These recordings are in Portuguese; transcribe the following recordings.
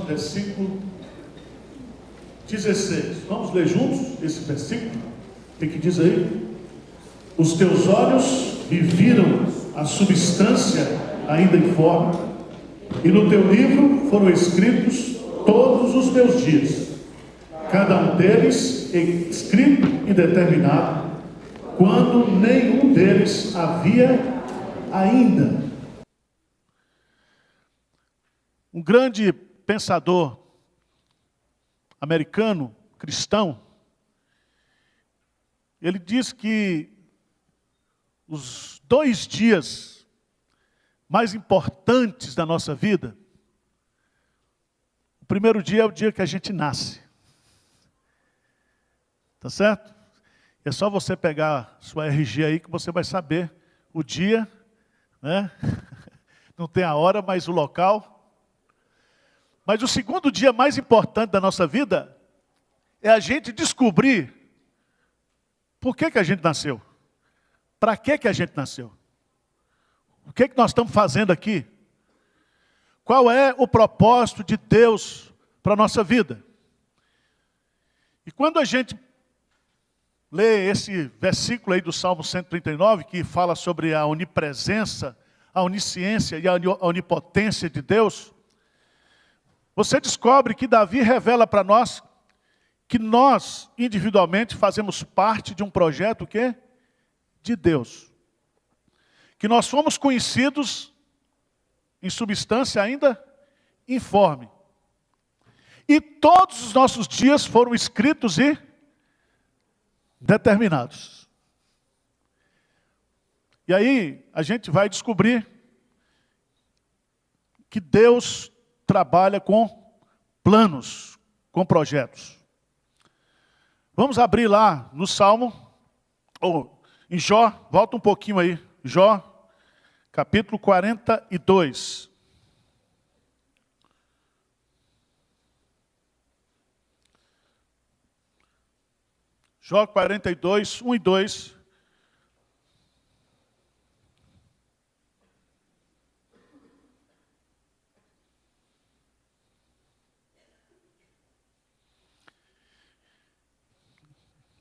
versículo 16. Vamos ler juntos esse versículo? O que diz aí? Os teus olhos me viram a substância ainda informe, e no teu livro foram escritos todos os meus dias, cada um deles escrito e determinado, quando nenhum deles havia ainda. Um grande pensador americano, cristão, ele diz que os 2 dias mais importantes da nossa vida, o primeiro dia é o dia que a gente nasce. Tá certo? É só você pegar sua RG aí que você vai saber o dia, né? Não tem a hora, mas o local. Mas o segundo dia mais importante da nossa vida é a gente descobrir por que a gente nasceu. Para que a gente nasceu? O que nós estamos fazendo aqui? Qual é o propósito de Deus para a nossa vida? E quando a gente lê esse versículo aí do Salmo 139, que fala sobre a onipresença, a onisciência e a onipotência de Deus, você descobre que Davi revela para nós que nós, individualmente, fazemos parte de um projeto o quê? De Deus. Que nós fomos conhecidos em substância ainda informe. E todos os nossos dias foram escritos e determinados. E aí a gente vai descobrir que Deus trabalha com planos, com projetos. Vamos abrir lá no Salmo, ou em Jó, volta um pouquinho aí, Jó, capítulo 42. Jó 42, 1 e 2.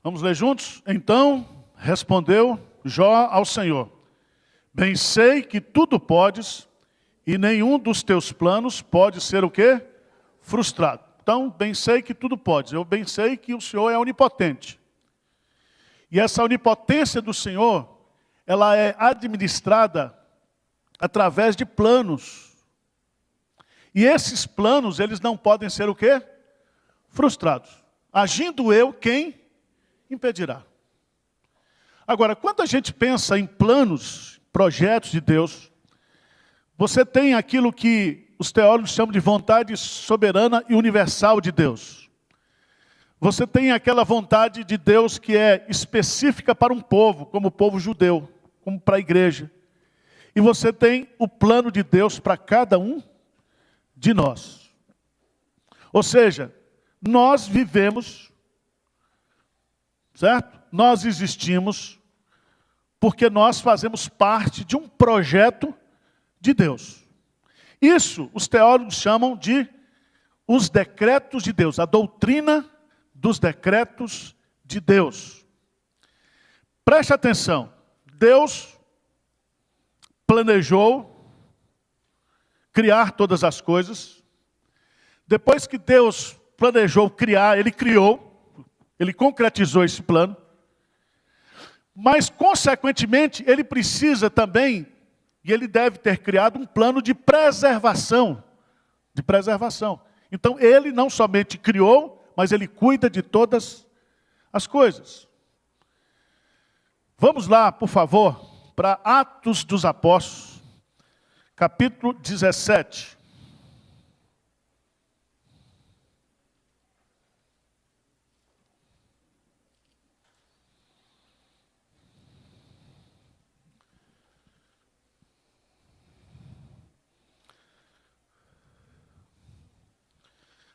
Vamos ler juntos? Então respondeu Jó ao Senhor: bem sei que tudo podes, e nenhum dos teus planos pode ser o quê? Frustrado. Então, bem sei que tudo podes. Eu bem sei que o Senhor é onipotente. E essa onipotência do Senhor, ela é administrada através de planos. E esses planos, eles não podem ser o quê? Frustrados. Agindo eu, quem impedirá? Agora, quando a gente pensa em planos, projetos de Deus, você tem aquilo que os teólogos chamam de vontade soberana e universal de Deus. Você tem aquela vontade de Deus que é específica para um povo, como o povo judeu, como para a igreja. E você tem o plano de Deus para cada um de nós. Ou seja, nós vivemos, certo? Nós existimos porque nós fazemos parte de um projeto de Deus. Isso os teólogos chamam de os decretos de Deus, a doutrina dos decretos de Deus. Preste atenção, Deus planejou criar todas as coisas. Depois que Deus planejou criar, Ele criou, Ele concretizou esse plano. Mas, consequentemente, Ele precisa também, e Ele deve ter criado um plano de preservação. De preservação. Então, Ele não somente criou, mas Ele cuida de todas as coisas. Vamos lá, por favor, para Atos dos Apóstolos, capítulo 17.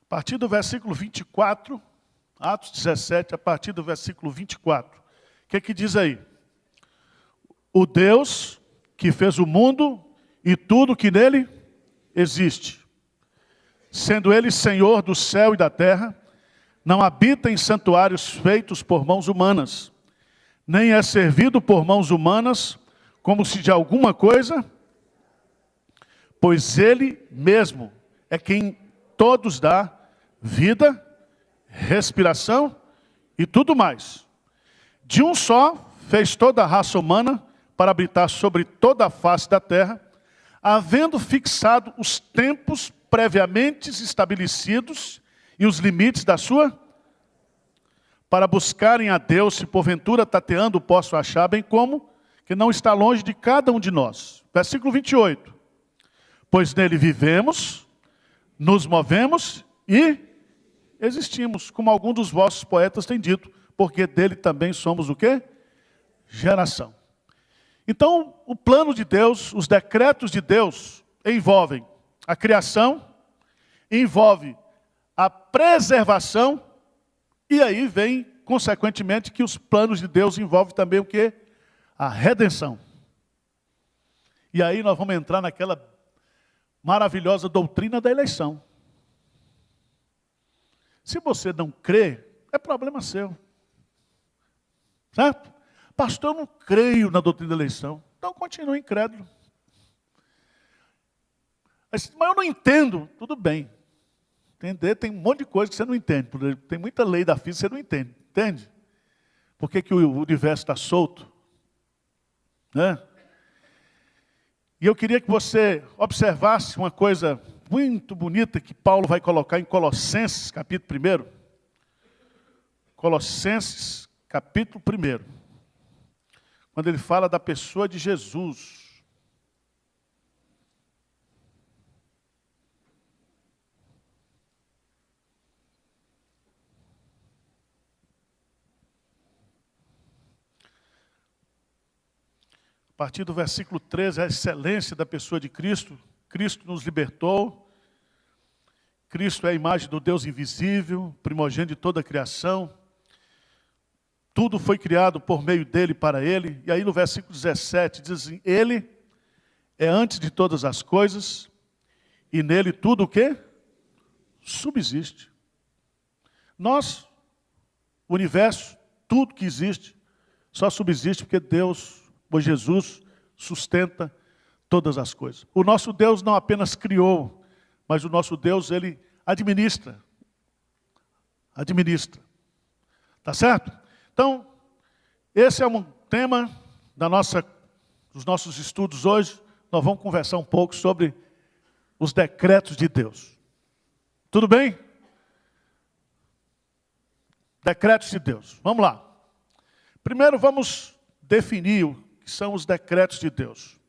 A partir do versículo 24, Atos 17, a partir do versículo 24. O que diz aí? O Deus que fez o mundo e tudo que nele existe, sendo ele Senhor do céu e da terra, não habita em santuários feitos por mãos humanas, nem é servido por mãos humanas, como se de alguma coisa, pois ele mesmo é quem todos dá vida, respiração e tudo mais. De um só fez toda a raça humana para habitar sobre toda a face da terra, havendo fixado os tempos previamente estabelecidos e os limites da sua, para buscarem a Deus, se porventura tateando posso achar, bem como que não está longe de cada um de nós. Versículo 28. Pois nele vivemos, nos movemos e existimos, como algum dos vossos poetas tem dito, porque dele também somos o quê? Geração. Então, o plano de Deus, os decretos de Deus envolvem a criação, envolve a preservação, e aí vem, consequentemente, que os planos de Deus envolvem também o quê? A redenção. E aí nós vamos entrar naquela maravilhosa doutrina da eleição. Se você não crê, é problema seu. Certo? Pastor, eu não creio na doutrina da eleição. Então continue incrédulo. Mas eu não entendo. Tudo bem. Entender, tem um monte de coisa que você não entende. Tem muita lei da física que você não entende. Entende? Por que o universo está solto? Né? E eu queria que você observasse uma coisa muito bonita que Paulo vai colocar em Colossenses, capítulo 1. Colossenses, capítulo 1. Quando ele fala da pessoa de Jesus. A partir do versículo 13, a excelência da pessoa de Cristo. Cristo nos libertou. Cristo é a imagem do Deus invisível, primogênito de toda a criação. Tudo foi criado por meio dele, para ele. E aí no versículo 17 diz assim, ele é antes de todas as coisas, e nele tudo o quê? Subsiste. Nós, o universo, tudo que existe, só subsiste porque Deus, pois Jesus sustenta todas as coisas. O nosso Deus não apenas criou, mas o nosso Deus, ele administra. Administra. Tá certo? Então, esse é um tema dos nossos estudos hoje. Nós vamos conversar um pouco sobre os decretos de Deus. Tudo bem? Decretos de Deus. Vamos lá. Primeiro vamos definir o que são os decretos de Deus.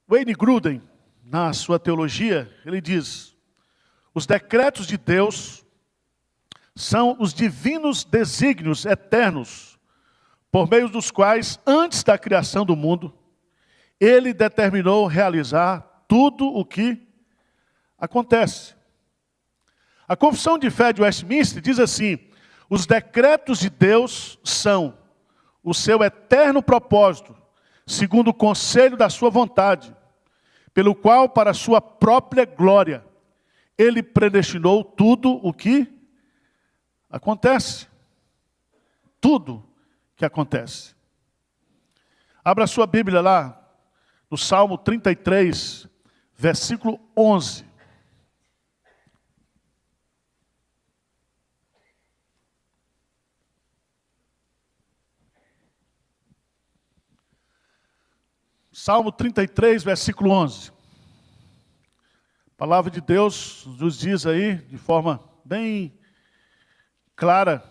Wayne Grudem, na sua teologia, ele diz: os decretos de Deus são os divinos desígnios eternos, por meio dos quais, antes da criação do mundo, ele determinou realizar tudo o que acontece. A Confissão de Fé de Westminster diz assim: os decretos de Deus são o seu eterno propósito, segundo o conselho da sua vontade, pelo qual, para a sua própria glória, ele predestinou tudo o que acontece. Tudo que acontece. Abra sua Bíblia lá, no Salmo 33, versículo 11. Salmo 33, versículo 11. A palavra de Deus nos diz aí, de forma bem clara,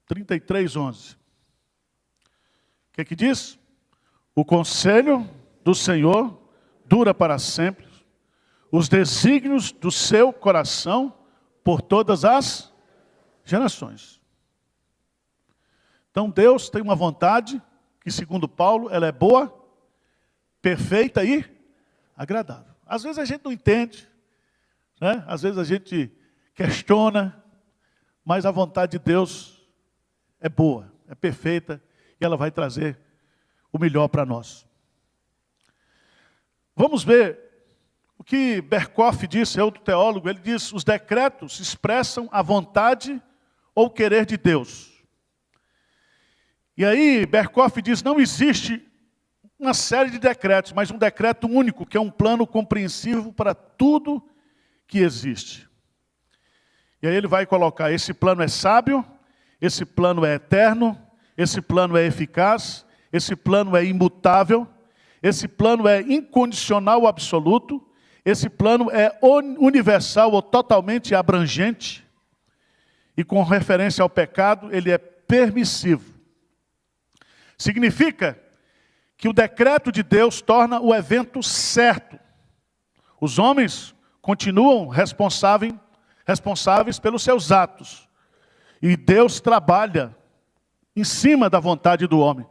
33, 11. O que que diz? O conselho do Senhor dura para sempre, os desígnios do seu coração por todas as gerações. Então Deus tem uma vontade que, segundo Paulo, ela é boa, perfeita e agradável. Às vezes a gente não entende, né? Às vezes a gente questiona, mas a vontade de Deus é boa, é perfeita, e ela vai trazer o melhor para nós. Vamos ver o que Berkhoff disse, é outro teólogo. Ele diz: os decretos expressam a vontade ou querer de Deus. E aí Berkhoff diz: não existe uma série de decretos, mas um decreto único, que é um plano compreensivo para tudo que existe. E aí ele vai colocar: esse plano é sábio, esse plano é eterno, esse plano é eficaz, esse plano é imutável, esse plano é incondicional ou absoluto, esse plano é universal ou totalmente abrangente, e com referência ao pecado, ele é permissivo. Significa que o decreto de Deus torna o evento certo. Os homens continuam responsáveis pelos seus atos. E Deus trabalha em cima da vontade do homem.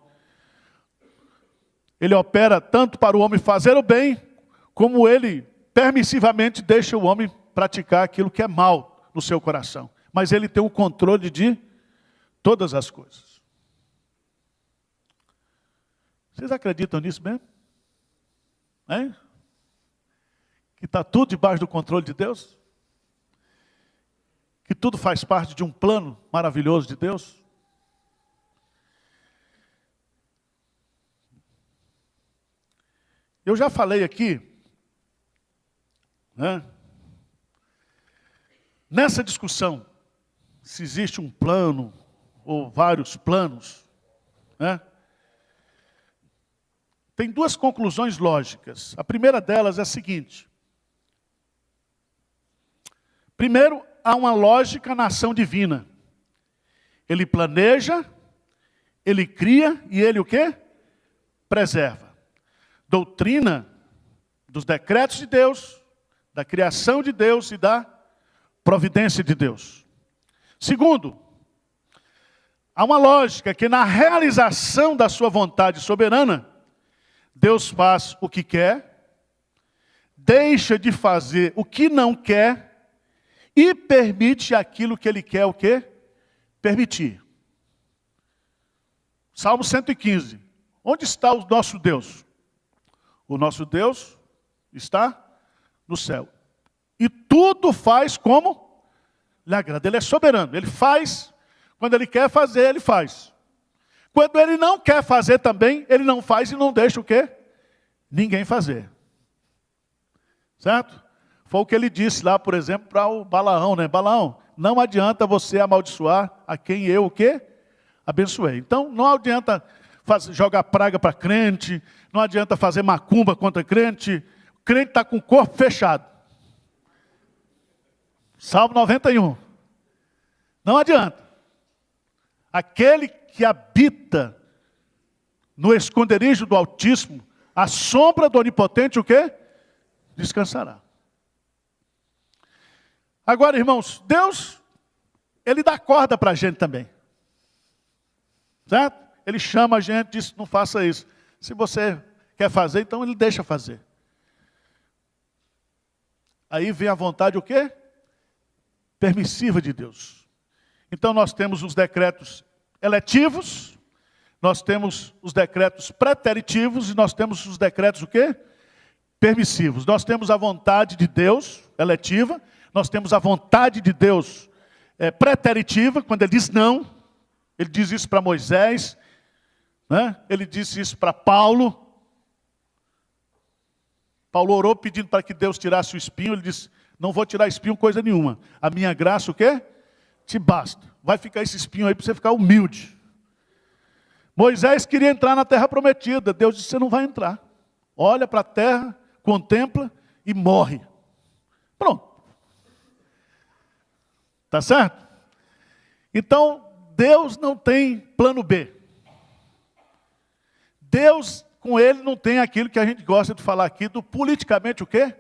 Ele opera tanto para o homem fazer o bem, como ele permissivamente deixa o homem praticar aquilo que é mal no seu coração. Mas ele tem o controle de todas as coisas. Vocês acreditam nisso mesmo? Hein? Que está tudo debaixo do controle de Deus? Que tudo faz parte de um plano maravilhoso de Deus? Eu já falei aqui, né, nessa discussão, se existe um plano ou vários planos, né? Tem duas conclusões lógicas. A primeira delas é a seguinte: primeiro, há uma lógica na ação divina. Ele planeja, ele cria e ele o quê? Preserva. Doutrina dos decretos de Deus, da criação de Deus e da providência de Deus. Segundo, há uma lógica que na realização da sua vontade soberana, Deus faz o que quer, deixa de fazer o que não quer e permite aquilo que Ele quer o quê? Permitir. Salmo 115. Onde está o nosso Deus? O nosso Deus está no céu. E tudo faz como lhe agrada. Ele é soberano. Ele faz, quando Ele quer fazer, Ele faz. Quando Ele não quer fazer também, Ele não faz e não deixa o quê? Ninguém fazer. Certo? Foi o que Ele disse lá, por exemplo, para o Balaão, né? Balaão, não adianta você amaldiçoar a quem eu o quê? Abençoei. Então, não adianta jogar praga para crente, não adianta fazer macumba contra crente. O crente está com o corpo fechado. Salmo 91. Não adianta. Aquele que habita no esconderijo do Altíssimo, a sombra do Onipotente, o quê? Descansará. Agora, irmãos, Deus, Ele dá corda para a gente também. Certo? Ele chama a gente e diz: não faça isso. Se você quer fazer, então Ele deixa fazer. Aí vem a vontade o quê? Permissiva de Deus. Então nós temos os decretos eletivos, nós temos os decretos preteritivos e nós temos os decretos o quê? Permissivos. Nós temos a vontade de Deus eletiva, nós temos a vontade de Deus preteritiva, quando Ele diz não. Ele diz isso para Moisés, né? Ele disse isso para Paulo. Paulo orou pedindo para que Deus tirasse o espinho. Ele disse: não vou tirar espinho coisa nenhuma. A minha graça o quê? Te basta. Vai ficar esse espinho aí para você ficar humilde. Moisés queria entrar na terra prometida. Deus disse: você não vai entrar. Olha para a terra, contempla e morre. Pronto. Tá certo? Então, Deus não tem plano B. Deus, com Ele, não tem aquilo que a gente gosta de falar aqui, do politicamente o quê?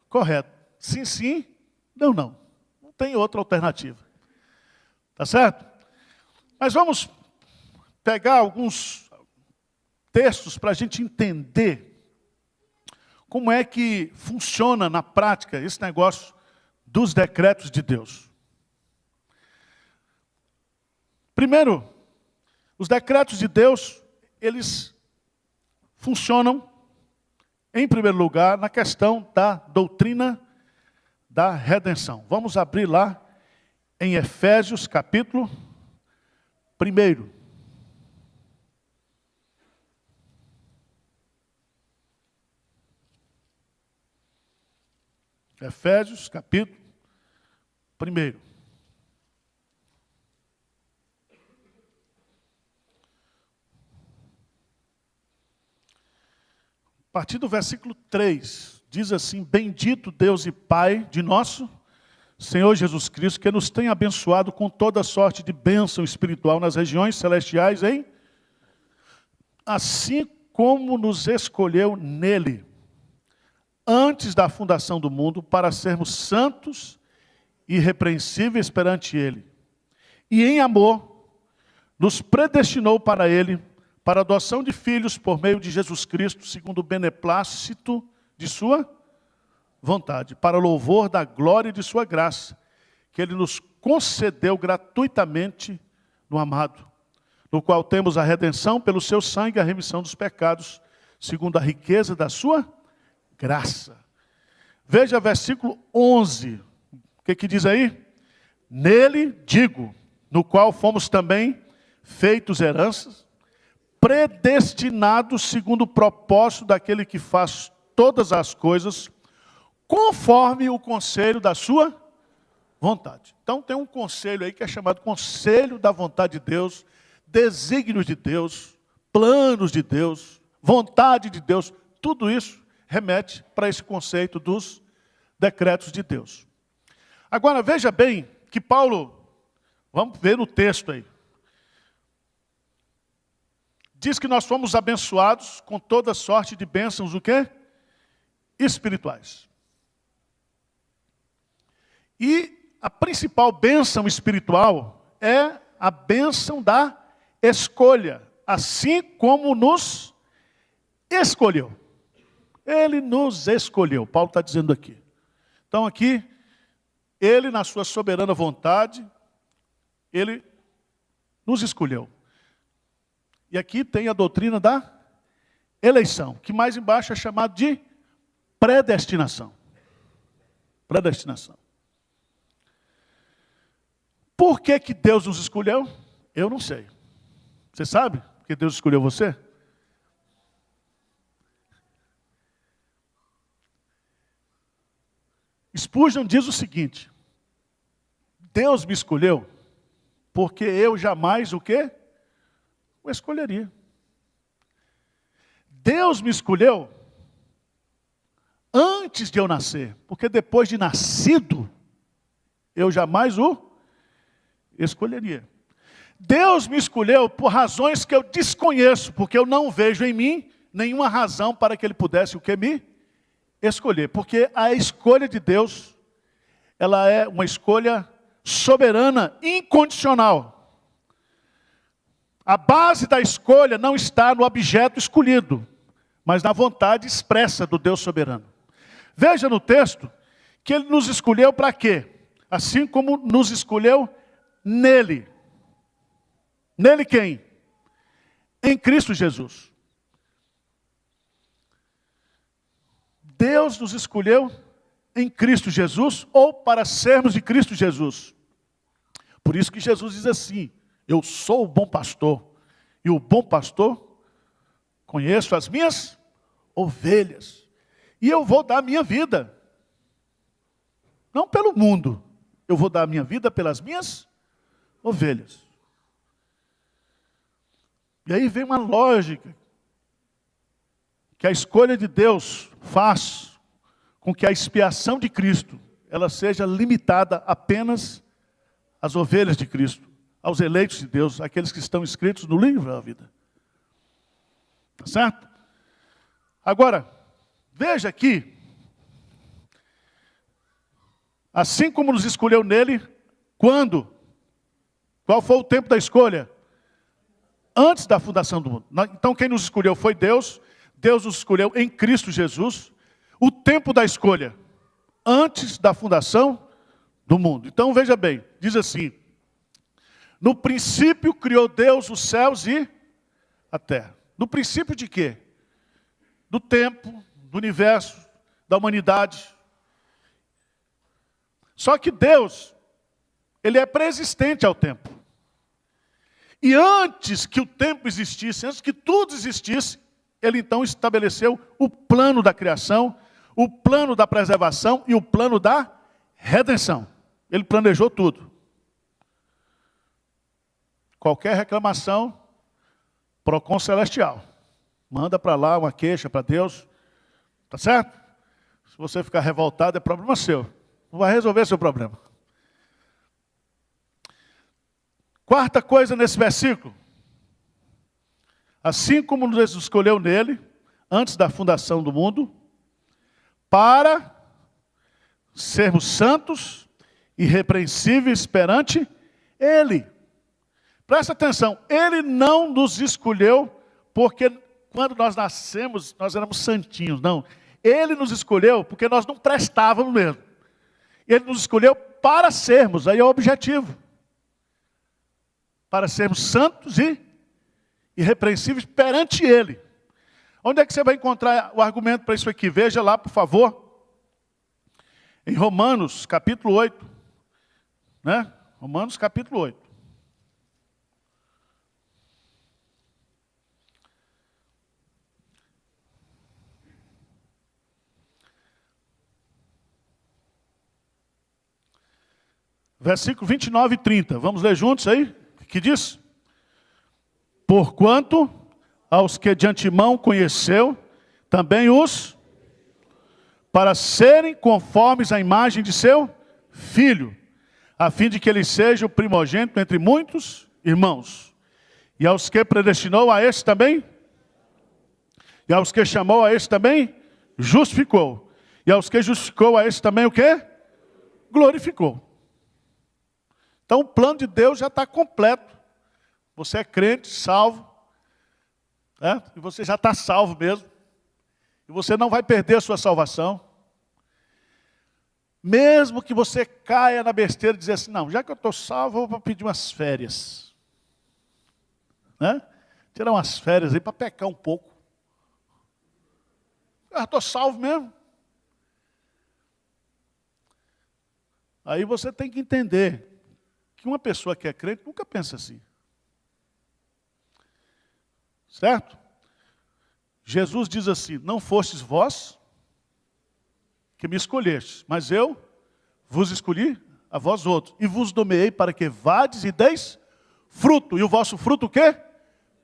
Correto. Sim, sim, não, não. Não tem outra alternativa. Tá certo? Mas vamos pegar alguns textos para a gente entender como é que funciona na prática esse negócio dos decretos de Deus. Primeiro, os decretos de Deus, eles funcionam em primeiro lugar, na questão da doutrina da redenção. Vamos abrir lá em Efésios, capítulo 1. Efésios, capítulo 1. A partir do versículo 3, diz assim: Bendito Deus e Pai de nosso Senhor Jesus Cristo, que nos tem abençoado com toda sorte de bênção espiritual nas regiões celestiais, assim como nos escolheu nele, antes da fundação do mundo, para sermos santos e irrepreensíveis perante ele. E em amor, nos predestinou para ele, para a adoção de filhos por meio de Jesus Cristo, segundo o beneplácito de sua vontade, para o louvor da glória de sua graça, que ele nos concedeu gratuitamente no amado, no qual temos a redenção pelo seu sangue, a remissão dos pecados, segundo a riqueza da sua graça. Veja versículo 11, o que diz aí? Nele, digo, no qual fomos também feitos heranças, predestinados segundo o propósito daquele que faz todas as coisas, conforme o conselho da sua vontade. Então tem um conselho aí que é chamado conselho da vontade de Deus, desígnios de Deus, planos de Deus, vontade de Deus, tudo isso remete para esse conceito dos decretos de Deus. Agora veja bem que Paulo, vamos ver no texto aí, diz que nós fomos abençoados com toda sorte de bênçãos, o quê? Espirituais. E a principal bênção espiritual é a bênção da escolha, assim como nos escolheu. Ele nos escolheu, Paulo está dizendo aqui. Então aqui, ele na sua soberana vontade, ele nos escolheu. E aqui tem a doutrina da eleição, que mais embaixo é chamado de predestinação. Predestinação. Por que que Deus nos escolheu? Eu não sei. Você sabe por que Deus escolheu você? Spurgeon diz o seguinte: Deus me escolheu porque eu jamais o quê? O escolheria. Deus me escolheu antes de eu nascer, porque depois de nascido, eu jamais o escolheria. Deus me escolheu por razões que eu desconheço, porque eu não vejo em mim nenhuma razão para que Ele pudesse o que me escolher. Porque a escolha de Deus, ela é uma escolha soberana, incondicional. A base da escolha não está no objeto escolhido, mas na vontade expressa do Deus soberano. Veja no texto que Ele nos escolheu para quê? Assim como nos escolheu nele. Nele quem? Em Cristo Jesus. Deus nos escolheu em Cristo Jesus, ou para sermos de Cristo Jesus. Por isso que Jesus diz assim: eu sou o bom pastor, e o bom pastor conheço as minhas ovelhas, e eu vou dar a minha vida, não pelo mundo, eu vou dar a minha vida pelas minhas ovelhas. E aí vem uma lógica, que a escolha de Deus faz com que a expiação de Cristo, ela seja limitada apenas às ovelhas de Cristo, aos eleitos de Deus, aqueles que estão escritos no livro da vida. Tá certo? Agora, veja aqui, assim como nos escolheu nele, quando? Qual foi o tempo da escolha? Antes da fundação do mundo. Então quem nos escolheu foi Deus. Deus nos escolheu em Cristo Jesus. O tempo da escolha, antes da fundação do mundo. Então veja bem, diz assim: no princípio criou Deus os céus e a terra. No princípio de quê? Do tempo, do universo, da humanidade. Só que Deus, Ele é preexistente ao tempo. E antes que o tempo existisse, antes que tudo existisse, Ele então estabeleceu o plano da criação, o plano da preservação e o plano da redenção. Ele planejou tudo. Qualquer reclamação, Procon Celestial. Manda para lá uma queixa para Deus. Tá certo? Se você ficar revoltado, é problema seu. Não vai resolver seu problema. Quarta coisa nesse versículo. Assim como Deus escolheu nele, antes da fundação do mundo, para sermos santos e irrepreensíveis perante Ele. Presta atenção, Ele não nos escolheu porque quando nós nascemos, nós éramos santinhos, não. Ele nos escolheu porque nós não prestávamos mesmo. Ele nos escolheu para sermos, aí é o objetivo. Para sermos santos e irrepreensíveis perante Ele. Onde é que você vai encontrar o argumento para isso aqui? Veja lá, por favor. Em Romanos, capítulo 8. Né? Romanos, capítulo 8. Versículo 29 e 30. Vamos ler juntos aí? O que diz? Porquanto aos que de antemão conheceu, também os, para serem conformes à imagem de seu Filho, a fim de que ele seja o primogênito entre muitos irmãos. E aos que predestinou, a esse também, e aos que chamou, a esse também, justificou. E aos que justificou, a esse também o quê? Glorificou. Então o plano de Deus já está completo. Você é crente, salvo. E você já está salvo mesmo. E você não vai perder a sua salvação. Mesmo que você caia na besteira e dizer assim, não, já que eu estou salvo, eu vou pedir umas férias. Tirar umas férias aí para pecar um pouco. Eu estou salvo mesmo. Aí você tem que entender que uma pessoa que é crente nunca pensa assim. Certo? Jesus diz assim, não fostes vós que me escolhestes, mas eu vos escolhi a vós outros, e vos nomeei para que vades e deis fruto, e o vosso fruto o quê?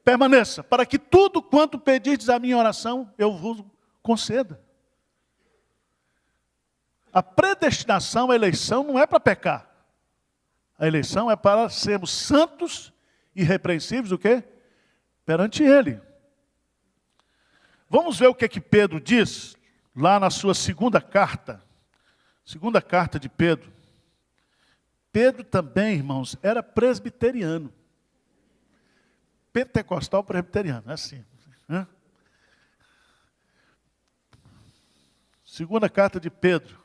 Permaneça, para que tudo quanto pedirdes a minha oração, eu vos conceda. A predestinação, a eleição não é para pecar. A eleição é para sermos santos e irrepreensíveis, o quê? Perante Ele. Vamos ver o que Pedro diz, lá na sua segunda carta de Pedro. Pedro também, irmãos, era presbiteriano. Pentecostal presbiteriano, é assim. Segunda carta de Pedro.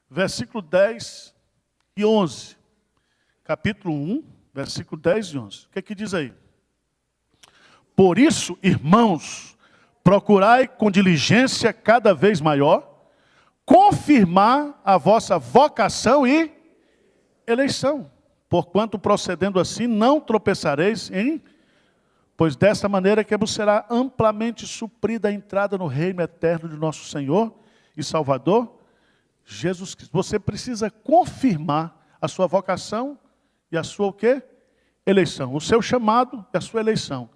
Versículo 10 e 11. Capítulo 1, versículo 10 e 11. O que diz aí? Por isso, irmãos, procurai com diligência cada vez maior, confirmar a vossa vocação e eleição. Porquanto procedendo assim, não tropeçareis pois desta maneira que vos será amplamente suprida a entrada no reino eterno de nosso Senhor e Salvador, Jesus Cristo. Você precisa confirmar a sua vocação e a sua o quê? Eleição. O seu chamado e a sua eleição.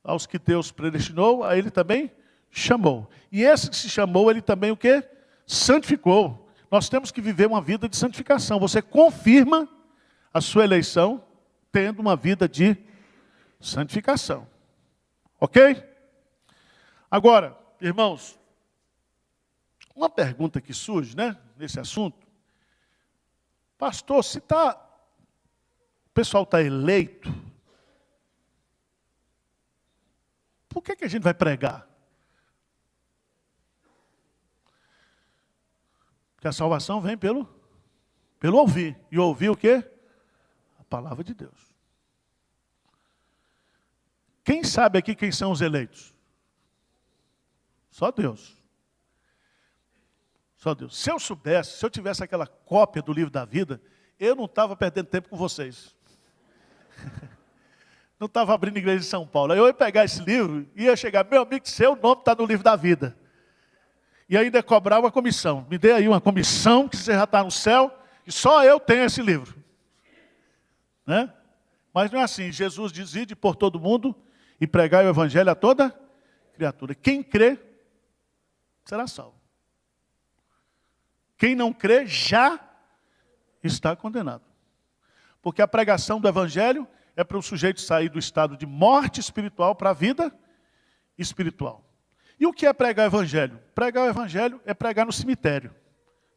Aos que Deus predestinou, a Ele também chamou. E esse que se chamou, Ele também o quê? Santificou. Nós temos que viver uma vida de santificação. Você confirma a sua eleição tendo uma vida de santificação. Ok? Agora, irmãos, uma pergunta que surge, nesse assunto. Pastor, se o pessoal está eleito, por que a gente vai pregar? Porque a salvação vem pelo ouvir. E ouvir o quê? A palavra de Deus. Quem sabe aqui quem são os eleitos? Só Deus. Só Deus. Se eu soubesse, se eu tivesse aquela cópia do livro da vida, eu não estava perdendo tempo com vocês. Não estava abrindo igreja de São Paulo. Aí eu ia pegar esse livro e ia chegar, meu amigo, seu nome está no livro da vida. E ainda cobrar uma comissão. Me dê aí uma comissão, que você já está no céu, e só eu tenho esse livro. Né? Mas não é assim. Jesus diz, ide por todo mundo e pregai o evangelho a toda criatura. Quem crê, será salvo. Quem não crê, já está condenado. Porque a pregação do evangelho é para o sujeito sair do estado de morte espiritual para a vida espiritual. E o que é pregar o evangelho? Pregar o evangelho é pregar no cemitério.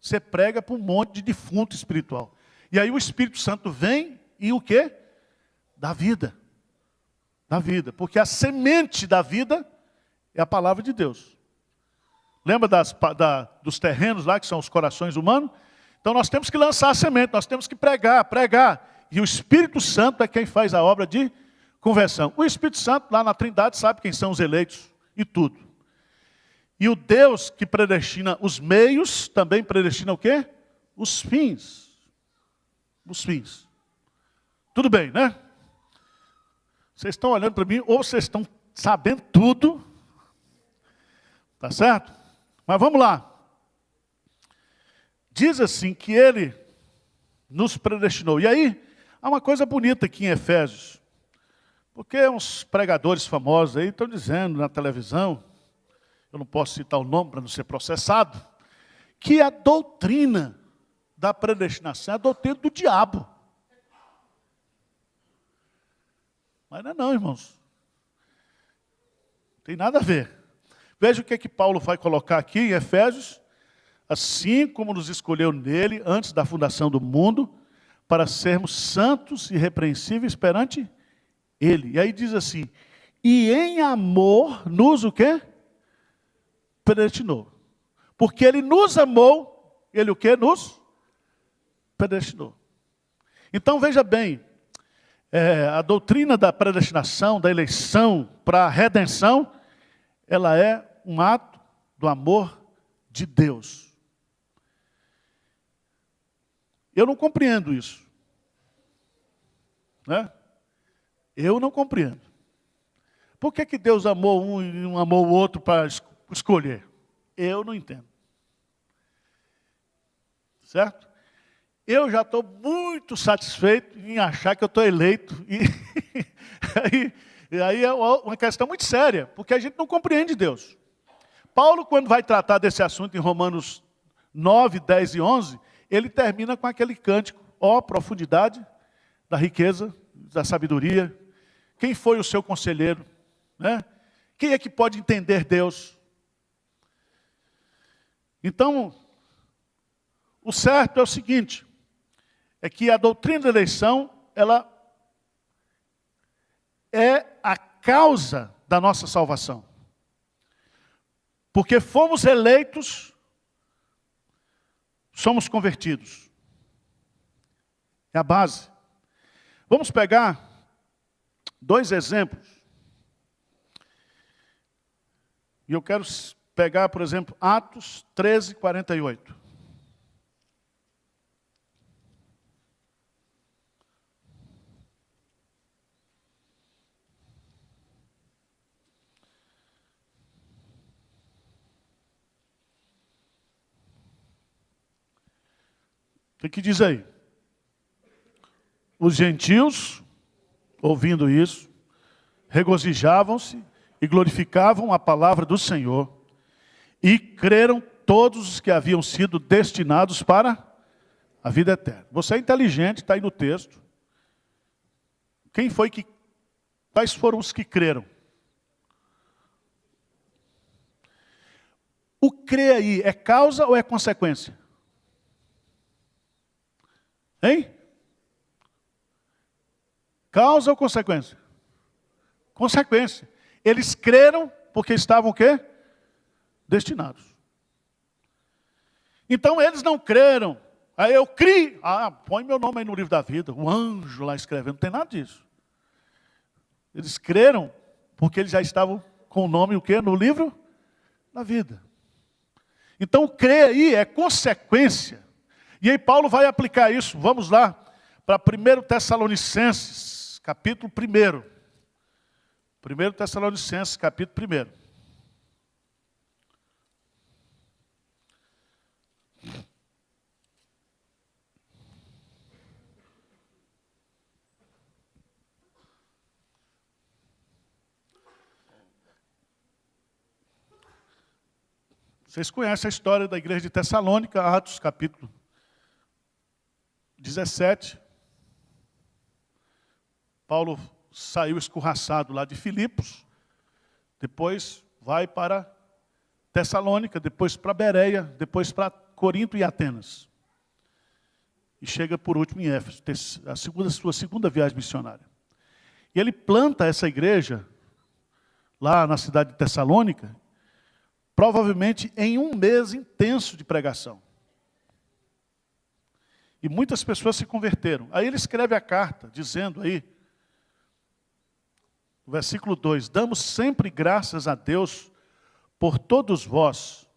Você prega para um monte de defunto espiritual. E aí o Espírito Santo vem e o quê? Dá vida. Dá vida. Porque a semente da vida é a palavra de Deus. Lembra dos terrenos lá, que são os corações humanos? Então nós temos que lançar a semente, nós temos que pregar. E o Espírito Santo é quem faz a obra de conversão. O Espírito Santo, lá na Trindade, sabe quem são os eleitos e tudo. E o Deus que predestina os meios, também predestina o quê? Os fins. Os fins. Tudo bem, né? Vocês estão olhando para mim, ou vocês estão sabendo tudo. Tá certo? Mas vamos lá. Diz assim que ele nos predestinou. E aí, há uma coisa bonita aqui em Efésios. Porque uns pregadores famosos aí estão dizendo na televisão, eu não posso citar o nome para não ser processado, que a doutrina da predestinação é a doutrina do diabo. Mas não é não, irmãos. Não tem nada a ver. Veja o que Paulo vai colocar aqui em Efésios. Assim como nos escolheu nele, antes da fundação do mundo, para sermos santos e irrepreensíveis perante ele. E aí diz assim, e em amor nos o quê? Predestinou. Porque ele nos amou, ele o quê? Nos predestinou. Então veja bem, a doutrina da predestinação, da eleição para a redenção, ela é um ato do amor de Deus. Eu não compreendo isso. Né? Eu não compreendo. Por que Deus amou um e não amou o outro para escolher? Eu não entendo. Certo? Eu já estou muito satisfeito em achar que eu estou eleito. E aí é uma questão muito séria, porque a gente não compreende Deus. Paulo, quando vai tratar desse assunto em Romanos 9, 10 e 11, ele termina com aquele cântico, ó profundidade da riqueza, da sabedoria. Quem foi o seu conselheiro? Né? Quem é que pode entender Deus? Então, o certo é o seguinte, é que a doutrina da eleição, ela é a causa da nossa salvação. Porque fomos eleitos, somos convertidos. É a base. Vamos pegar 2 exemplos. E eu quero pegar, por exemplo, Atos 13, 48. O que diz aí? Os gentios, ouvindo isso, regozijavam-se e glorificavam a palavra do Senhor, e creram todos os que haviam sido destinados para a vida eterna. Você é inteligente, está aí no texto. Quais foram os que creram? O crer aí é causa ou é consequência? Hein? Causa ou consequência? Consequência. Eles creram porque estavam o quê? Destinados. Então eles não creram. Aí eu criei. Põe meu nome aí no livro da vida. O anjo lá escrevendo. Não tem nada disso. Eles creram porque eles já estavam com o nome o quê? No livro da vida. Então crer aí é consequência. E aí Paulo vai aplicar isso. Vamos lá para 1 Tessalonicenses, capítulo 1. 1 Tessalonicenses, capítulo 1. Vocês conhecem a história da igreja de Tessalônica, Atos capítulo 17. Paulo saiu escorraçado lá de Filipos, depois vai para Tessalônica, depois para Bereia, depois para Corinto e Atenas. E chega por último em Éfeso, sua segunda viagem missionária. E ele planta essa igreja lá na cidade de Tessalônica, provavelmente em um mês intenso de pregação. E muitas pessoas se converteram. Aí ele escreve a carta, dizendo aí, no versículo 2, damos sempre graças a Deus por todos vós,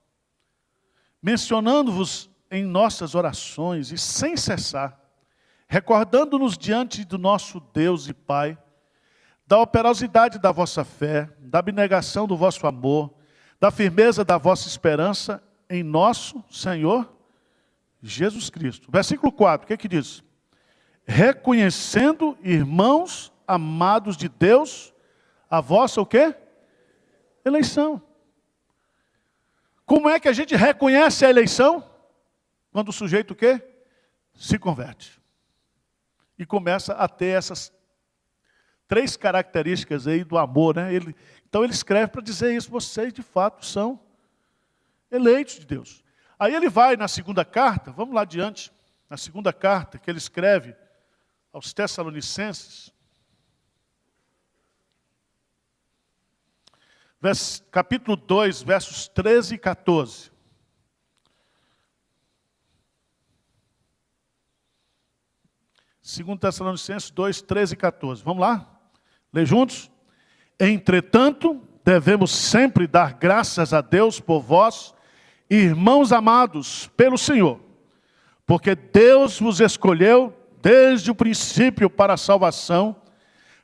mencionando-vos em nossas orações e sem cessar, recordando-nos diante do nosso Deus e Pai, da operosidade da vossa fé, da abnegação do vosso amor, da firmeza da vossa esperança em nosso Senhor Jesus Cristo. Versículo 4, o que é que diz? Reconhecendo, irmãos amados de Deus, a vossa o quê? Eleição. Como é que a gente reconhece a eleição? Quando o sujeito o quê? Se converte. E começa a ter essas 3 características aí do amor, né? Então ele escreve para dizer isso, vocês de fato são eleitos de Deus. Aí ele vai na segunda carta, vamos lá adiante, na segunda carta que ele escreve aos Tessalonicenses, capítulo 2, versos 13 e 14. Segundo Tessalonicenses 2, 13 e 14. Vamos lá? Lê juntos? Entretanto, devemos sempre dar graças a Deus por vós, irmãos amados pelo Senhor, porque Deus vos escolheu desde o princípio para a salvação,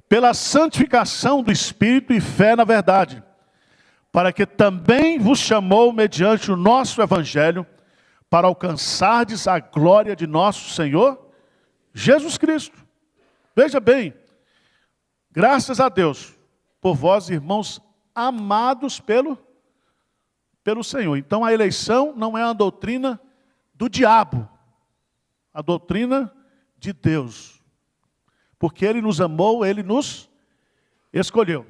pela santificação do Espírito e fé na verdade, para que também vos chamou mediante o nosso Evangelho, para alcançardes a glória de nosso Senhor Jesus Cristo. Veja bem, graças a Deus, por vós, irmãos amados pelo Senhor. Então a eleição não é a doutrina do diabo, a doutrina de Deus. Porque Ele nos amou, Ele nos escolheu.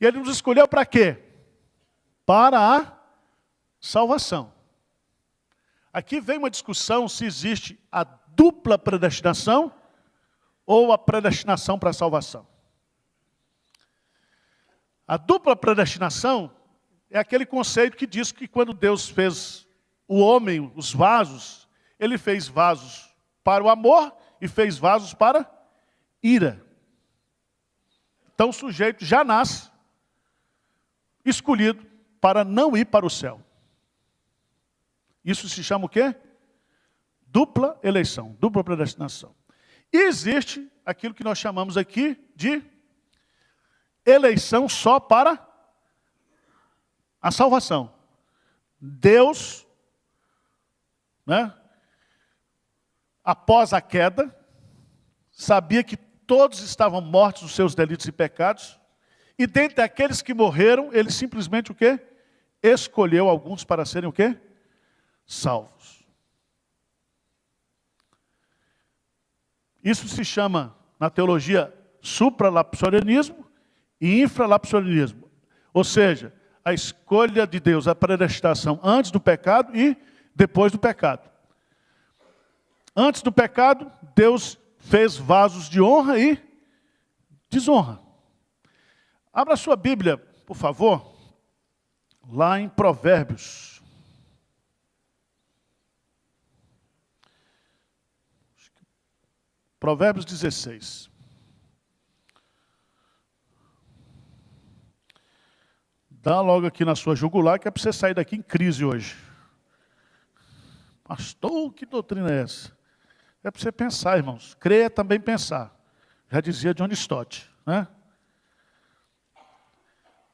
E Ele nos escolheu para quê? Para a salvação. Aqui vem uma discussão se existe a dupla predestinação ou a predestinação para a salvação. A dupla predestinação é aquele conceito que diz que quando Deus fez o homem, os vasos, Ele fez vasos para o amor e fez vasos para ira. Então o sujeito já nasce escolhido para não ir para o céu. Isso se chama o quê? Dupla eleição, dupla predestinação. E existe aquilo que nós chamamos aqui de eleição só para a salvação. Deus, né, após a queda, sabia que todos estavam mortos dos seus delitos e pecados, e dentre aqueles que morreram, Ele simplesmente o quê? Escolheu alguns para serem o quê? Salvos. Isso se chama, na teologia, supralapsarianismo e infralapsarianismo. Ou seja, a escolha de Deus, a predestinação antes do pecado e depois do pecado. Antes do pecado, Deus fez vasos de honra e desonra. Abra sua Bíblia, por favor, lá em Provérbios. Provérbios 16. Dá logo aqui na sua jugular, que é para você sair daqui em crise hoje. Pastor, que doutrina é essa? É para você pensar, irmãos. Crer é também pensar. Já dizia John Stott, né?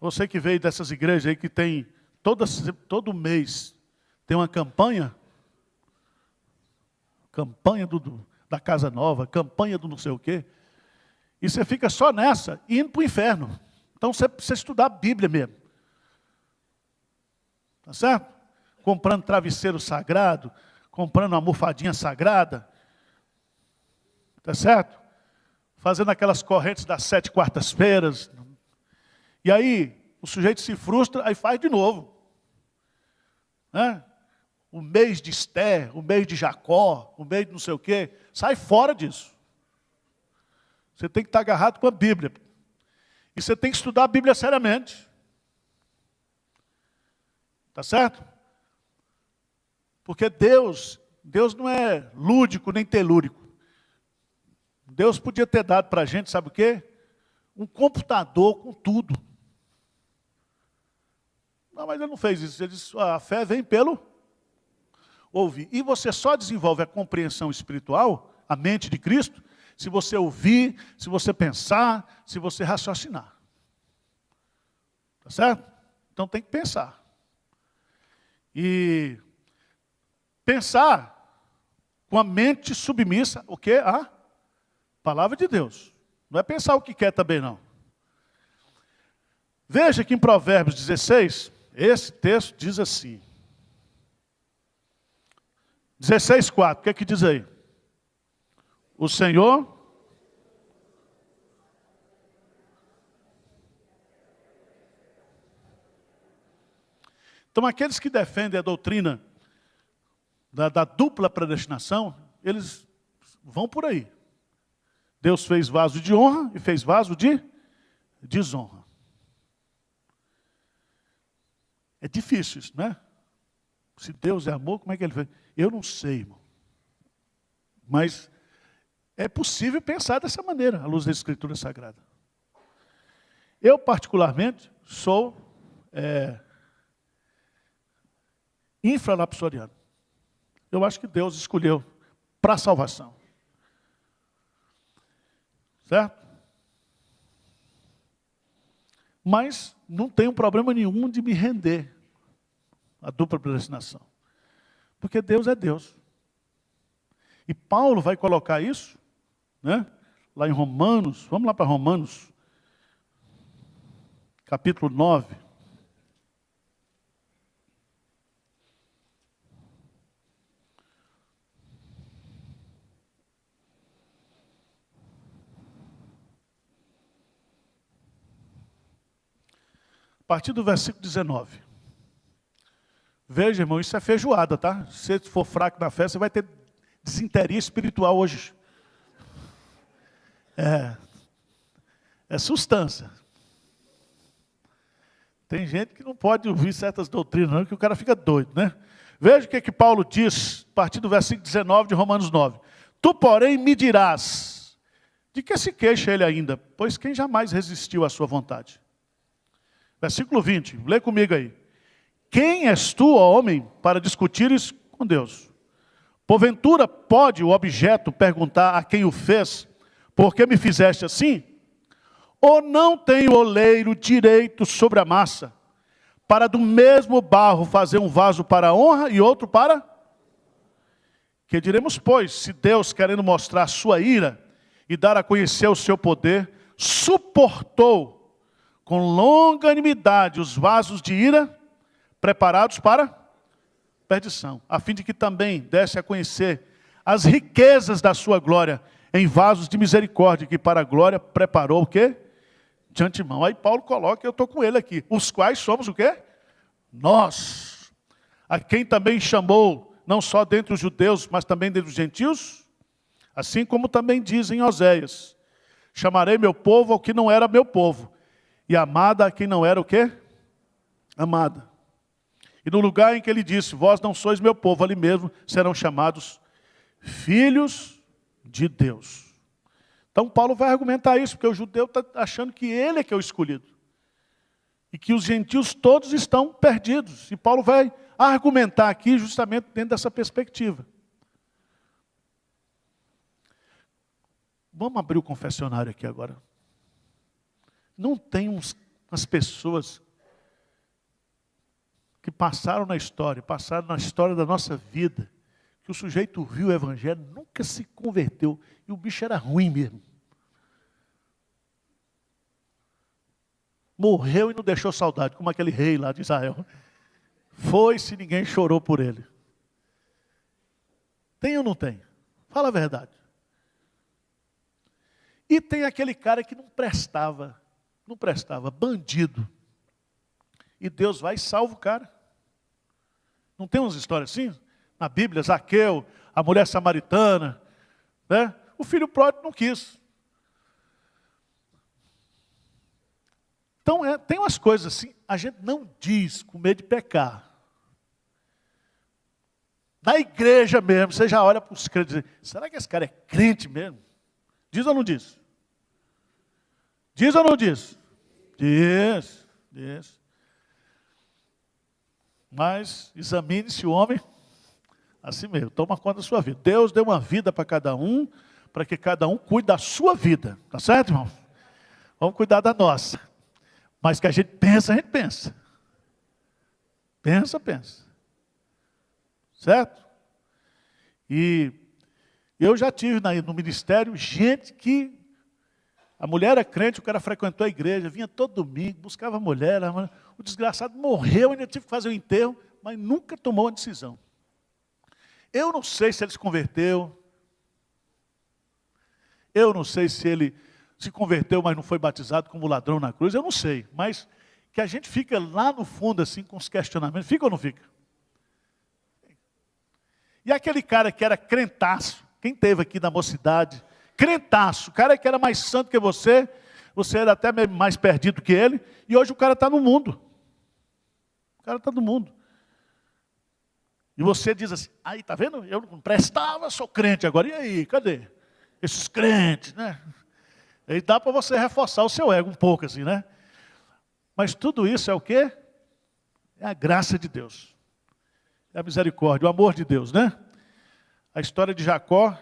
Você que veio dessas igrejas aí que tem, todo mês, tem uma campanha da Casa Nova, campanha do não sei o quê, e você fica só nessa, indo para o inferno. Então você precisa estudar a Bíblia mesmo. Tá certo? Comprando travesseiro sagrado, comprando uma almofadinha sagrada. Tá certo? Fazendo aquelas correntes das 7 quartas-feiras. E aí, o sujeito se frustra, aí faz de novo. Né? O mês de Esther, o mês de Jacó, o mês de não sei o quê, sai fora disso. Você tem que estar agarrado com a Bíblia. E você tem que estudar a Bíblia seriamente. Tá certo? Porque Deus não é lúdico nem telúrico. Deus podia ter dado para a gente, sabe o quê? Um computador com tudo. Não, mas ele não fez isso. Ele disse, a fé vem pelo ouvir. E você só desenvolve a compreensão espiritual, a mente de Cristo, se você ouvir, se você pensar, se você raciocinar. Tá certo? Então tem que pensar. E pensar com a mente submissa, o quê? A palavra de Deus. Não é pensar o que quer também, não. Veja que em Provérbios 16, esse texto diz assim. 16:4, o que é que diz aí? O Senhor... Então, aqueles que defendem a doutrina da dupla predestinação, eles vão por aí. Deus fez vaso de honra e fez vaso de desonra. É difícil isso, né? Se Deus é amor, como é que ele fez? Eu não sei, irmão. Mas é possível pensar dessa maneira, à luz da Escritura Sagrada. Eu, particularmente, sou infralapsoriano. Eu acho que Deus escolheu para a salvação. Certo? Mas não tenho problema nenhum de me render à dupla predestinação. Porque Deus é Deus. E Paulo vai colocar isso, né? Lá em Romanos, vamos lá para Romanos, capítulo 9. A partir do versículo 19. Veja, irmão, isso é feijoada, tá? Se você for fraco na fé, você vai ter desinteria espiritual hoje. É substância. Tem gente que não pode ouvir certas doutrinas, não, que o cara fica doido, né? Veja o que Paulo diz, a partir do versículo 19 de Romanos 9. Tu, porém, me dirás, de que se queixa ele ainda? Pois quem jamais resistiu à sua vontade? Versículo 20, lê comigo aí. Quem és tu, ó homem, para discutires com Deus? Porventura pode o objeto perguntar a quem o fez, por que me fizeste assim? Ou não tem o oleiro direito sobre a massa, para do mesmo barro fazer um vaso para a honra e outro para? Que diremos, pois, se Deus, querendo mostrar a sua ira e dar a conhecer o seu poder, suportou com longanimidade os vasos de ira preparados para perdição, a fim de que também desse a conhecer as riquezas da sua glória em vasos de misericórdia, que para a glória preparou o quê? De antemão. Aí Paulo coloca, eu estou com ele aqui, os quais somos o quê? Nós, a quem também chamou, não só dentre os judeus, mas também dentre os gentios, assim como também diz em Oséias, chamarei meu povo ao que não era meu povo, e amada a quem não era o quê? Amada. E no lugar em que ele disse, vós não sois meu povo, ali mesmo serão chamados filhos de Deus. Então Paulo vai argumentar isso, porque o judeu está achando que ele é que é o escolhido. E que os gentios todos estão perdidos. E Paulo vai argumentar aqui justamente dentro dessa perspectiva. Vamos abrir o confessionário aqui agora. Não tem umas pessoas que passaram na história da nossa vida, que o sujeito viu o evangelho, nunca se converteu, e o bicho era ruim mesmo. Morreu e não deixou saudade, como aquele rei lá de Israel. Foi-se, ninguém chorou por ele. Tem ou não tem? Fala a verdade. E tem aquele cara que não prestava, bandido. E Deus vai e salva o cara. Não tem umas histórias assim? Na Bíblia, Zaqueu, a mulher samaritana, né? O filho pródigo não quis. Então, tem umas coisas assim, a gente não diz com medo de pecar. Na igreja mesmo, você já olha para os crentes e diz, será que esse cara é crente mesmo? Diz ou não diz? Diz ou não diz? Diz. Mas examine-se o homem assim mesmo, toma conta da sua vida. Deus deu uma vida para cada um, para que cada um cuide da sua vida. Tá certo, irmão? Vamos cuidar da nossa. Mas que a gente pensa. Pensa. Certo? E eu já tive no ministério gente que a mulher era crente, o cara frequentou a igreja, vinha todo domingo, buscava a mulher, o desgraçado morreu, ainda tive que fazer o enterro, mas nunca tomou uma decisão. Eu não sei se ele se converteu, eu não sei se ele se converteu, mas não foi batizado como ladrão na cruz, eu não sei, mas que a gente fica lá no fundo assim com os questionamentos, fica ou não fica? E aquele cara que era crentaço, quem teve aqui na mocidade, crentaço, o cara que era mais santo que você era até mais perdido que ele, e hoje o cara está no mundo. O cara está no mundo. E você diz assim, aí, tá vendo? Eu não prestava, sou crente agora. E aí, cadê? Esses crentes, né? Aí dá para você reforçar o seu ego um pouco assim, né? Mas tudo isso é o quê? É a graça de Deus. É a misericórdia, o amor de Deus, né? A história de Jacó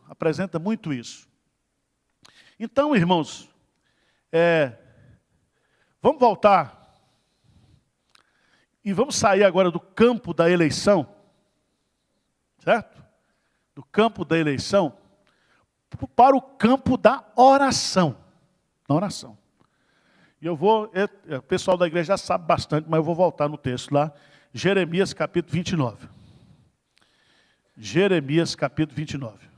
apresenta muito isso. Então, irmãos, vamos voltar e vamos sair agora do campo da eleição, certo? Do campo da eleição para o campo da oração. Da oração. E o pessoal da igreja já sabe bastante, mas eu vou voltar no texto lá, Jeremias capítulo 29. Jeremias capítulo 29.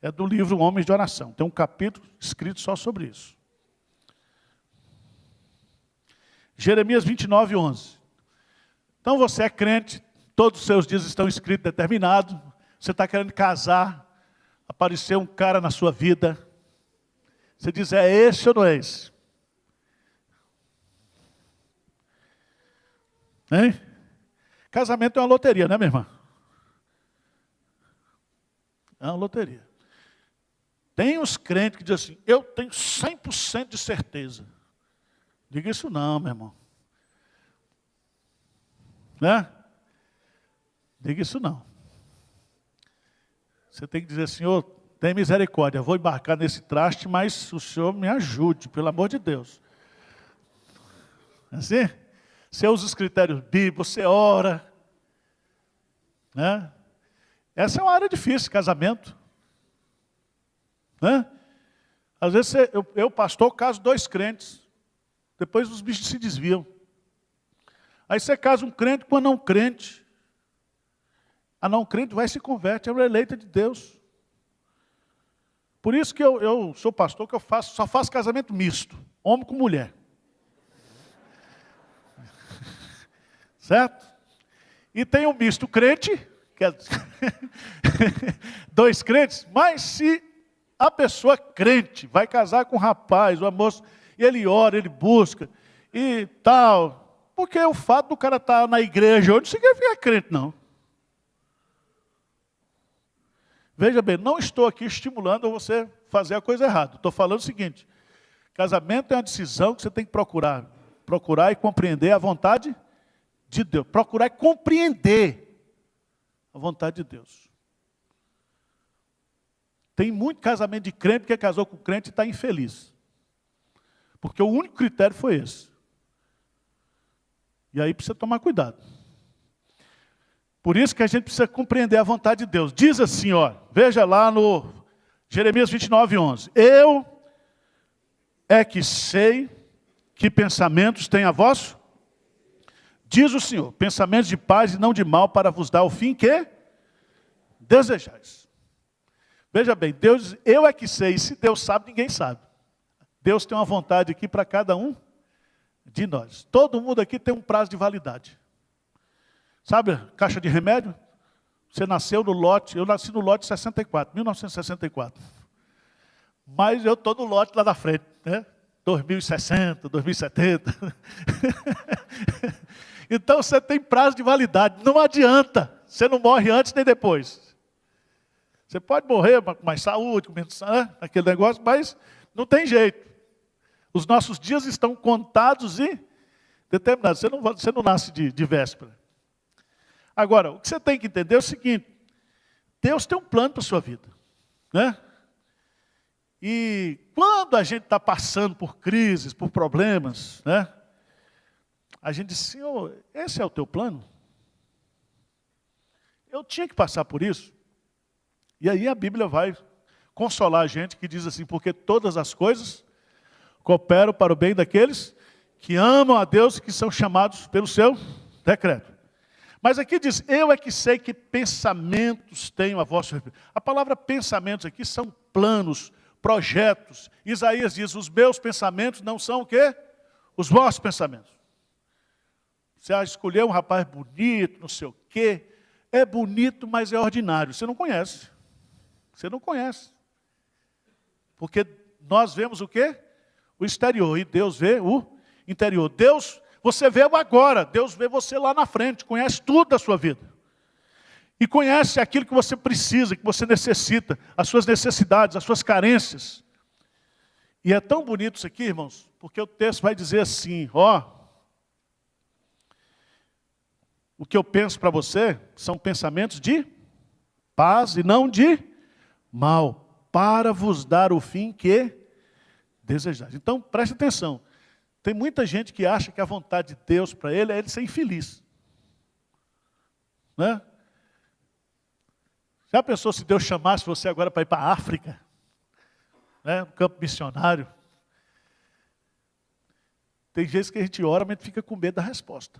É do livro Homens de Oração. Tem um capítulo escrito só sobre isso. Jeremias 29, 11. Então você é crente, todos os seus dias estão escritos, determinados. Você está querendo casar, apareceu um cara na sua vida. Você diz, é esse ou não é esse? Hein? Casamento é uma loteria, né, minha irmã? É uma loteria. Tem os crentes que dizem assim, eu tenho 100% de certeza. Diga isso não, meu irmão. Né? Diga isso não. Você tem que dizer, Senhor, tem misericórdia, eu vou embarcar nesse traste, mas o Senhor me ajude, pelo amor de Deus. Assim? Você usa os critérios bíblicos, você ora. Né? Essa é uma área difícil, casamento. Né? Às vezes, eu pastor, caso 2 crentes. Depois os bichos se desviam. Aí você casa um crente com a não crente. A não crente vai e se converte, é uma eleita de Deus. Por isso que eu sou pastor, que só faço casamento misto. Homem com mulher. Certo? E tem um misto crente, que é 2 crentes, mas se a pessoa crente vai casar com um rapaz, uma moça, e ele ora, ele busca, e tal, porque o fato do cara estar na igreja hoje não significa crente, não. Veja bem, não estou aqui estimulando você fazer a coisa errada. Estou falando o seguinte: casamento é uma decisão que você tem que procurar e compreender a vontade de Deus. Procurar e compreender a vontade de Deus. Tem muito casamento de crente que casou com crente e está infeliz. Porque o único critério foi esse. E aí precisa tomar cuidado. Por isso que a gente precisa compreender a vontade de Deus. Diz assim, ó, veja lá no Jeremias 29:11. Eu é que sei que pensamentos tem a vosso, diz o Senhor, pensamentos de paz e não de mal, para vos dar o fim que desejais. Veja bem, Deus diz, eu é que sei, e se Deus sabe, ninguém sabe. Deus tem uma vontade aqui para cada um de nós. Todo mundo aqui tem um prazo de validade. Sabe, caixa de remédio? Você nasceu no lote, eu nasci no lote 64, 1964. Mas eu estou no lote lá na frente, né? 2060, 2070. Então você tem prazo de validade, não adianta. Você não morre antes nem depois. Você pode morrer com mais saúde, com menos, né? Aquele negócio, mas não tem jeito. Os nossos dias estão contados e determinados. Você não nasce de véspera. Agora, o que você tem que entender é o seguinte: Deus tem um plano para a sua vida, né? E quando a gente está passando por crises, por problemas, né? A gente diz, Senhor, esse é o teu plano? Eu tinha que passar por isso? E aí a Bíblia vai consolar a gente que diz assim, porque todas as coisas cooperam para o bem daqueles que amam a Deus e que são chamados pelo seu decreto. Mas aqui diz, eu é que sei que pensamentos tenho a vosso respeito. A palavra pensamentos aqui são planos, projetos. Isaías diz, os meus pensamentos não são o quê? Os vossos pensamentos. Você escolheu um rapaz bonito, não sei o quê. É bonito, mas é ordinário. Você não conhece. Você não conhece. Porque nós vemos o quê? O exterior. E Deus vê o interior. Deus... Você vê o agora, Deus vê você lá na frente, conhece tudo da sua vida. E conhece aquilo que você precisa, que você necessita, as suas necessidades, as suas carências. E é tão bonito isso aqui, irmãos, porque o texto vai dizer assim, ó, o que eu penso para você são pensamentos de paz e não de mal, para vos dar o fim que desejais. Então, preste atenção. Tem muita gente que acha que a vontade de Deus para ele é ele ser infeliz. Né? Já pensou se Deus chamasse você agora para ir para a África? Né? Um campo missionário. Tem vezes que a gente ora, mas fica com medo da resposta.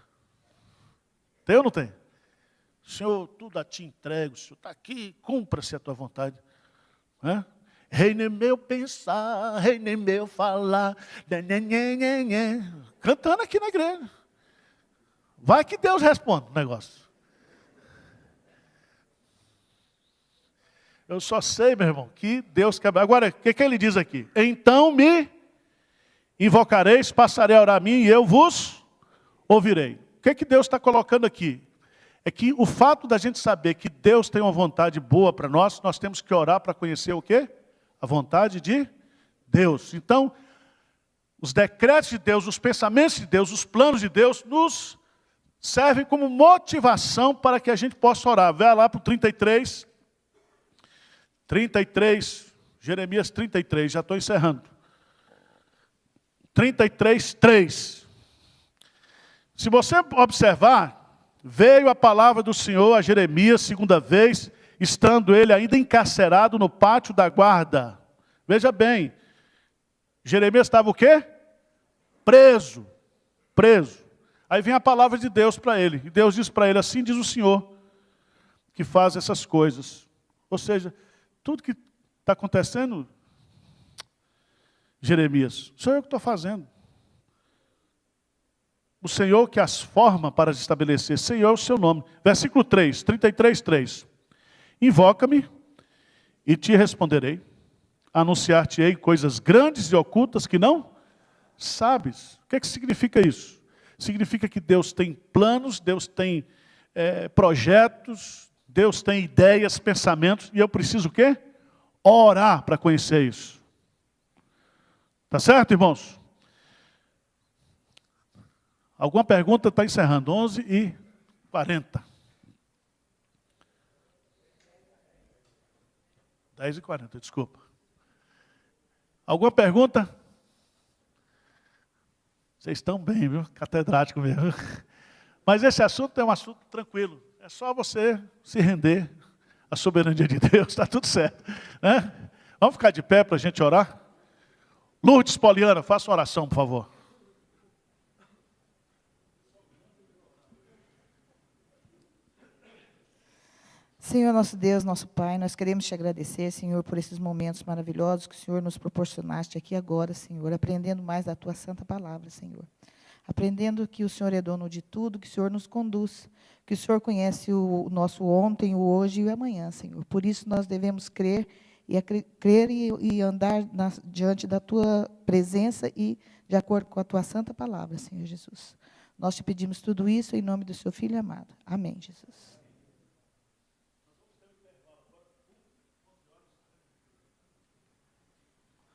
Tem ou não tem? Senhor, tudo a ti entrego, Senhor está aqui, cumpra-se a tua vontade. Né? Reine meu pensar, reine meu falar, cantando aqui na igreja. Vai que Deus responde o negócio. Eu só sei, meu irmão, que Deus quer. Agora, o que ele diz aqui? Então me invocareis, passarei a orar a mim e eu vos ouvirei. O que Deus está colocando aqui? É que o fato da gente saber que Deus tem uma vontade boa para nós, nós temos que orar para conhecer o quê? A vontade de Deus. Então, os decretos de Deus, os pensamentos de Deus, os planos de Deus, nos servem como motivação para que a gente possa orar. Vai lá para o 33, Jeremias 33, já estou encerrando. 33:3. Se você observar, veio a palavra do Senhor a Jeremias, segunda vez, estando ele ainda encarcerado no pátio da guarda. Veja bem, Jeremias estava o quê? Preso. Aí vem a palavra de Deus para ele. E Deus diz para ele, assim diz o Senhor, que faz essas coisas. Ou seja, tudo que está acontecendo, Jeremias, sou eu que estou fazendo. O Senhor que as forma para as estabelecer, Senhor é o seu nome. Versículo 3, 33:3. Invoca-me e te responderei. Anunciar-te-ei coisas grandes e ocultas que não sabes. O que significa isso? Significa que Deus tem planos, Deus tem projetos, Deus tem ideias, pensamentos, e eu preciso o quê? Orar para conhecer isso. Tá certo, irmãos? Alguma pergunta? Está encerrando. 11h40. 10h40, desculpa. Alguma pergunta? Vocês estão bem, viu? Catedrático mesmo. Mas esse assunto é um assunto tranquilo. É só você se render à soberania de Deus, está tudo certo. Né? Vamos ficar de pé para a gente orar? Lourdes Poliana, faça uma oração, por favor. Senhor nosso Deus, nosso Pai, nós queremos te agradecer, Senhor, por esses momentos maravilhosos que o Senhor nos proporcionaste aqui agora, Senhor, aprendendo mais da tua santa palavra, Senhor. Aprendendo que o Senhor é dono de tudo, que o Senhor nos conduz, que o Senhor conhece o nosso ontem, o hoje e o amanhã, Senhor. Por isso nós devemos crer e andar diante da tua presença e de acordo com a tua santa palavra, Senhor Jesus. Nós te pedimos tudo isso em nome do seu Filho amado. Amém, Jesus.